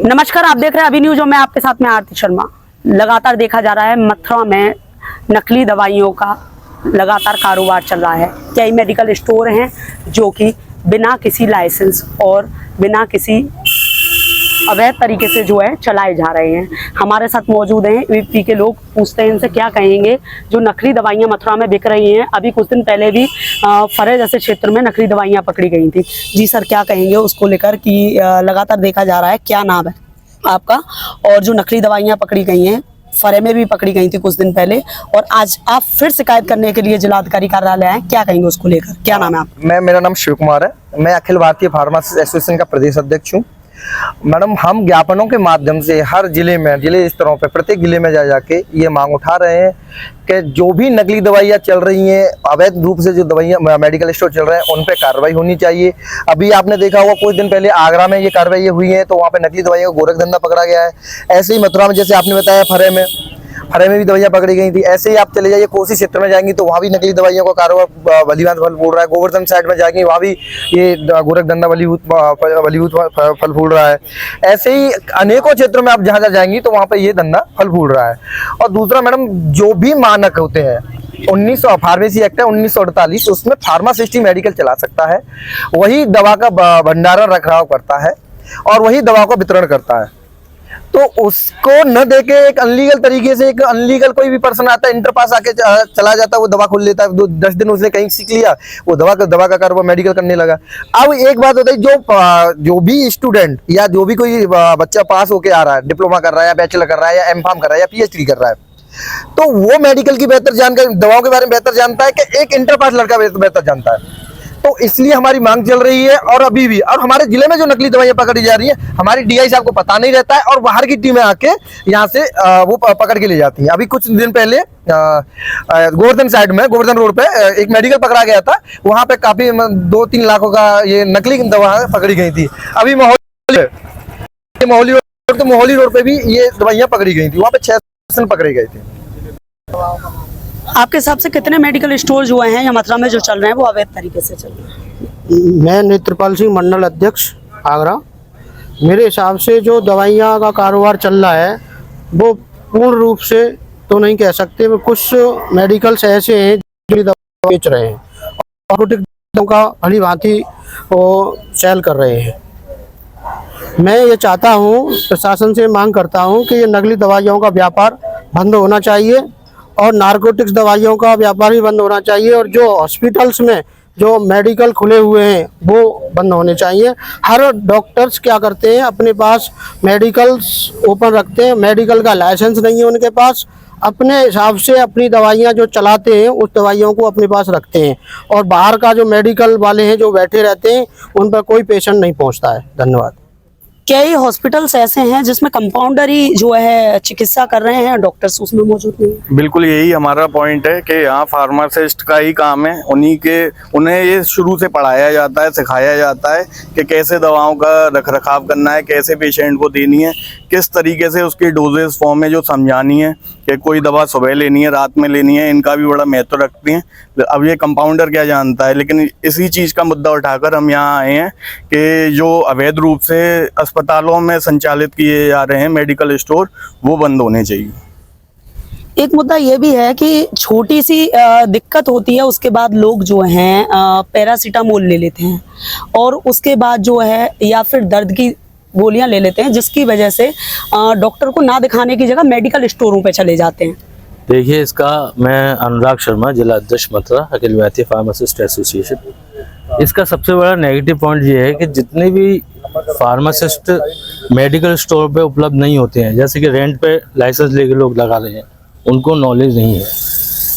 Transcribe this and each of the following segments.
नमस्कार, आप देख रहे हैं अभी न्यूज और मैं आपके साथ में आरती शर्मा। लगातार देखा जा रहा है मथुरा में नकली दवाइयों का लगातार कारोबार चल रहा है। कई मेडिकल स्टोर हैं जो कि बिना किसी लाइसेंस और बिना किसी अवैध तरीके से जो है चलाए जा रहे हैं। हमारे साथ मौजूद हैं यूपी के लोग, पूछते हैं इनसे क्या कहेंगे जो नकली दवाइयां मथुरा में बिक रही हैं। अभी कुछ दिन पहले भी फरे जैसे क्षेत्र में नकली दवाइयां पकड़ी गई थी। जी सर, क्या कहेंगे उसको लेकर कि लगातार देखा जा रहा है, क्या नाम है आपका? और जो नकली दवाइयां पकड़ी गई हैं, फरे में भी पकड़ी गई थी कुछ दिन पहले, और आज आप फिर शिकायत करने के लिए जिलाधिकारी कार्यालय आए, क्या कहेंगे उसको लेकर? क्या नाम है आपका? मेरा नाम शिव कुमार है। मैं अखिल भारतीय फार्मासिस्ट एसोसिएशन का प्रदेश अध्यक्ष हूँ। मैडम, हम ज्ञापनों के माध्यम से हर जिले में, जिले स्तरों पे, प्रत्येक जिले में जा जाके ये मांग उठा रहे हैं कि जो भी नकली दवाइयाँ चल रही हैं, अवैध रूप से जो दवाइयाँ मेडिकल स्टोर चल रहे हैं, उन पे कार्रवाई होनी चाहिए। अभी आपने देखा होगा कुछ दिन पहले आगरा में ये कार्रवाई हुई है, तो वहाँ पे नकली दवाइयों का गोरख धंधा पकड़ा गया है। ऐसे ही मथुरा में, जैसे आपने बताया, फरे में भी दवाइयाँ पकड़ी गई थी। ऐसे ही आप चले जाइए कोसी क्षेत्र में जाएंगी तो वहाँ भी नकली दवाइयों का कारोबार भलीभांति फल फूल रहा है। गोवर्धन साइड में जाएंगे वहाँ भी ये गोरख धंधा भलीभूत फल फूल रहा है। ऐसे ही अनेकों क्षेत्रों में आप जहाँ जहाँ जाएंगी तो वहाँ पे ये धंधा फल फूल रहा है। और दूसरा मैडम, जो भी मानक होते हैं, 1900 फार्मेसी एक्ट है 1948, उसमें फार्मासिस्ट ही मेडिकल चला सकता है, वही दवा का भंडारण रखरखाव करता है और वही दवा को वितरण करता है। तो उसको न देके एक अनलीगल तरीके से, एक अनलीगल कोई भी पर्सन आता है, इंटर पास आके चला जाता है, वो दवा खोल लेता है, 10 दिन उसने कहीं सीख लिया, वो दवा का कारोबार मेडिकल करने लगा। अब एक बात होता है, जो भी स्टूडेंट या जो भी कोई बच्चा पास होके आ रहा है, डिप्लोमा कर रहा है या बैचलर कर रहा है या एमफार्म कर रहा है या पीएचडी कर रहा है, तो वो मेडिकल की बेहतर जानकारी, दवाओं के बारे में बेहतर जानता है कि एक इंटर पास लड़का बेहतर जानता है। तो इसलिए हमारी मांग चल रही है। और अभी भी, और हमारे जिले में जो नकली दवाइयां पकड़ी जा रही है, हमारी डीआई साहब को पता नहीं रहता है और बाहर की टीमें आके यहाँ से वो पकड़ के ले जाती हैं। अभी कुछ दिन पहले गोवर्धन साइड में, गोवर्धन रोड पे एक मेडिकल पकड़ा गया था, वहां पे काफी 2-3 लाखों का ये नकली दवा पकड़ी गई थी। अभी मोहाली रोड पे भी ये दवाइयां पकड़ी गई थी, वहां पे 6 पकड़ी गई थी। आपके हिसाब से कितने मेडिकल स्टोर जो हैं या मथुरा में जो चल रहे हैं वो अवैध तरीके से चल रहे हैं? मैं नेत्रपाल सिंह, मंडल अध्यक्ष आगरा। मेरे हिसाब से जो दवाइयाँ का कारोबार चल रहा है वो पूर्ण रूप से तो नहीं कह सकते। कुछ मेडिकल्स ऐसे हैं जो दवा बेच रहे हैं और दवाओं का भली भांति वो सेल कर रहे हैं। मैं ये चाहता हूँ, प्रशासन से मांग करता हूँ कि ये नकली दवाइयों का व्यापार बंद होना चाहिए और नारकोटिक्स दवाइयों का व्यापार भी बंद होना चाहिए। और जो हॉस्पिटल्स में जो मेडिकल खुले हुए हैं वो बंद होने चाहिए। हर डॉक्टर्स क्या करते हैं, अपने पास मेडिकल्स ओपन रखते हैं, मेडिकल का लाइसेंस नहीं है उनके पास, अपने हिसाब से अपनी दवाइयाँ जो चलाते हैं उस दवाइयों को अपने पास रखते हैं और बाहर का जो मेडिकल वाले हैं जो बैठे रहते हैं उन पर कोई पेशेंट नहीं पहुँचता है। धन्यवाद। कई हॉस्पिटल्स ऐसे हैं जिसमें कंपाउंडर ही जो है चिकित्सा कर रहे हैं, डॉक्टर्स उसमें मौजूद नहीं है। बिल्कुल यही हमारा पॉइंट है कि यहाँ फार्मासिस्ट का ही काम है। उन्हें ये शुरू से पढ़ाया जाता है, सिखाया जाता है कि कैसे दवाओं का रखरखाव करना है, कैसे पेशेंट को देनी है, किस तरीके से उसकी डोजेस फॉर्म में जो समझानी है कि कोई दवा सुबह लेनी है, रात में लेनी है, इनका भी बड़ा महत्व रखती हैं। अब ये कंपाउंडर क्या जानता है, लेकिन इसी चीज़ का मुद्दा उठाकर हम यहाँ आए हैं कि जो अवैध रूप से अस्पतालों में संचालित किए जा रहे हैं मेडिकल स्टोर, वो बंद होने चाहिए। एक मुद्दा ये भी है कि छोटी सी दिक्कत होती है, उसके बाद लोग जो हैं पैरासीटामोल ले लेते हैं और उसके बाद जो है या फिर दर्द की गोलियां ले लेते हैं, जिसकी वजह से डॉक्टर को ना दिखाने की जगह मेडिकल स्टोरों पे चले जाते हैं। देखिए, इसका मैं अनुराग शर्मा, जिला अध्यक्ष मथुरा, अखिल भारतीय फार्मासिस्ट एसोसिएशन। इसका सबसे बड़ा नेगेटिव पॉइंट ये है कि जितने भी फार्मासिस्ट मेडिकल स्टोर पे उपलब्ध नहीं होते हैं, जैसे कि रेंट पे लाइसेंस लेके लोग लगा रहे हैं, उनको नॉलेज नहीं है,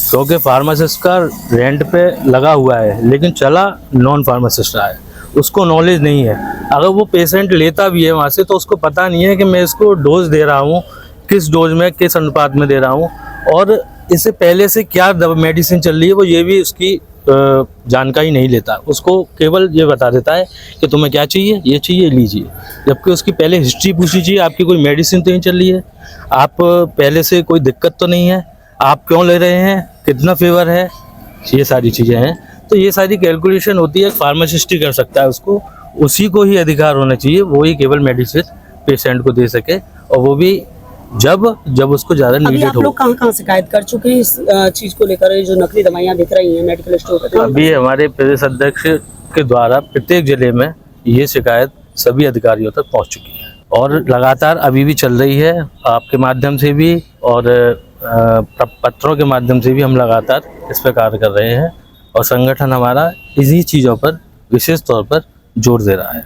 क्योंकि फार्मासिस्ट का रेंट पे लगा हुआ है लेकिन चला नॉन फार्मासिस्ट रहा है, उसको नॉलेज नहीं है। अगर वो पेशेंट लेता भी है वहाँ से तो उसको पता नहीं है कि मैं इसको डोज दे रहा हूँ, किस डोज में, किस अनुपात में दे रहा हूँ और इससे पहले से क्या मेडिसिन चल रही है, वो ये भी उसकी जानकारी नहीं लेता। उसको केवल ये बता देता है कि तुम्हें क्या चाहिए, ये चाहिए, लीजिए, जबकि उसकी पहले हिस्ट्री पूछनी चाहिए। आपकी कोई मेडिसिन तो नहीं चल रही है, आप पहले से कोई दिक्कत तो नहीं है, आप क्यों ले रहे हैं, कितना फेवर है, ये सारी चीज़ें हैं। तो ये सारी कैलकुलेशन होती है, फार्मासिस्ट ही कर सकता है उसको, उसी को ही अधिकार होना चाहिए, वो ही केवल मेडिसिन पेशेंट को दे सके, और वो भी जब उसको ज़्यादा अभी नीडेड आप हो। लोग कहाँ कहाँ शिकायत कर चुके हैं इस चीज को लेकर, ये जो नकली दवाइयाँ दिख रही हैं मेडिकल स्टोर पर? अभी हमारे प्रदेश अध्यक्ष के द्वारा प्रत्येक जिले में ये शिकायत सभी अधिकारियों तक पहुंच चुकी है, और लगातार अभी भी चल रही है। आपके माध्यम से भी और पत्रों के माध्यम से भी हम लगातार इस पर कार्य कर रहे हैं, और संगठन हमारा इन्हीं चीज़ों पर विशेष तौर पर जोर दे रहा है।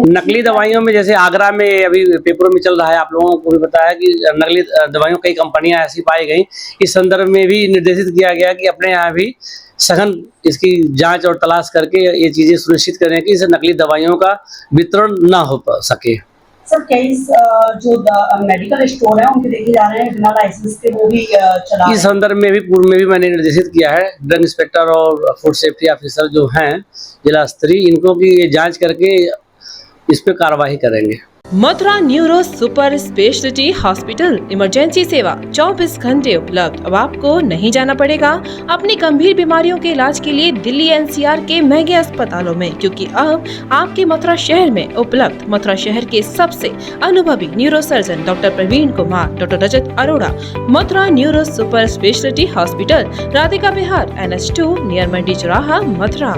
नकली दवाइयों में जैसे आगरा में अभी पेपरों में चल रहा है, आप लोगों को भी बताया कि नकली दवाइयों कई कंपनियां ऐसी पाई गई। इस संदर्भ में भी निर्देशित किया गया कि अपने यहाँ भी सघन इसकी जांच और तलाश करके ये चीजें सुनिश्चित करें कि इस नकली दवाइयों का वितरण ना हो सके। सर कई जो मेडिकल स्टोर है उनके देखे जा रहे हैं बिना लाइसेंस के वो भी चला इस संदर्भ में भी पूर्व में भी मैंने निर्देशित किया है, ड्रग इंस्पेक्टर और फूड सेफ्टी ऑफिसर जो हैं जिला स्तरीय, इनको की ये जांच करके इस पे कार्रवाई करेंगे। Mathura neuro super speciality hospital emergency सेवा 24 घंटे उपलब्ध। अब आपको नहीं जाना पड़ेगा अपनी गंभीर बीमारियों के इलाज के लिए दिल्ली एनसीआर के महंगे अस्पतालों में, क्योंकि अब आपके मथुरा शहर में उपलब्ध मथुरा शहर के सबसे अनुभवी neuro surgeon doctor Praveen Kumar, doctor Rajat Arora. Mathura neuro super speciality hospital, Radhika Vihar, NH2 near Mandi Chauraha, Mathura.